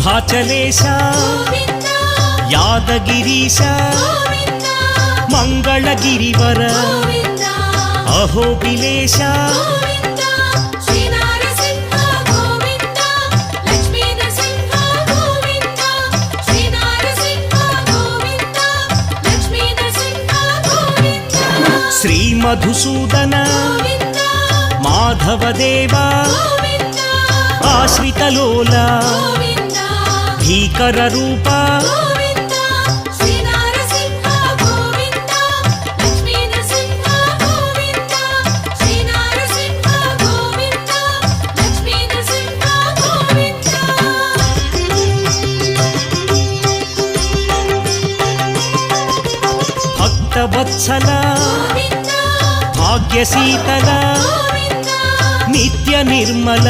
సింహాచలేశ యాదగిరీశ మంగళగిరివర అహోబిలేశ శ్రీ మధుసూదన మాధవదేవ ఆశ్రితలోల భీకర రూప భక్తవత్సల భాగ్యశీతల నిత్య నిర్మల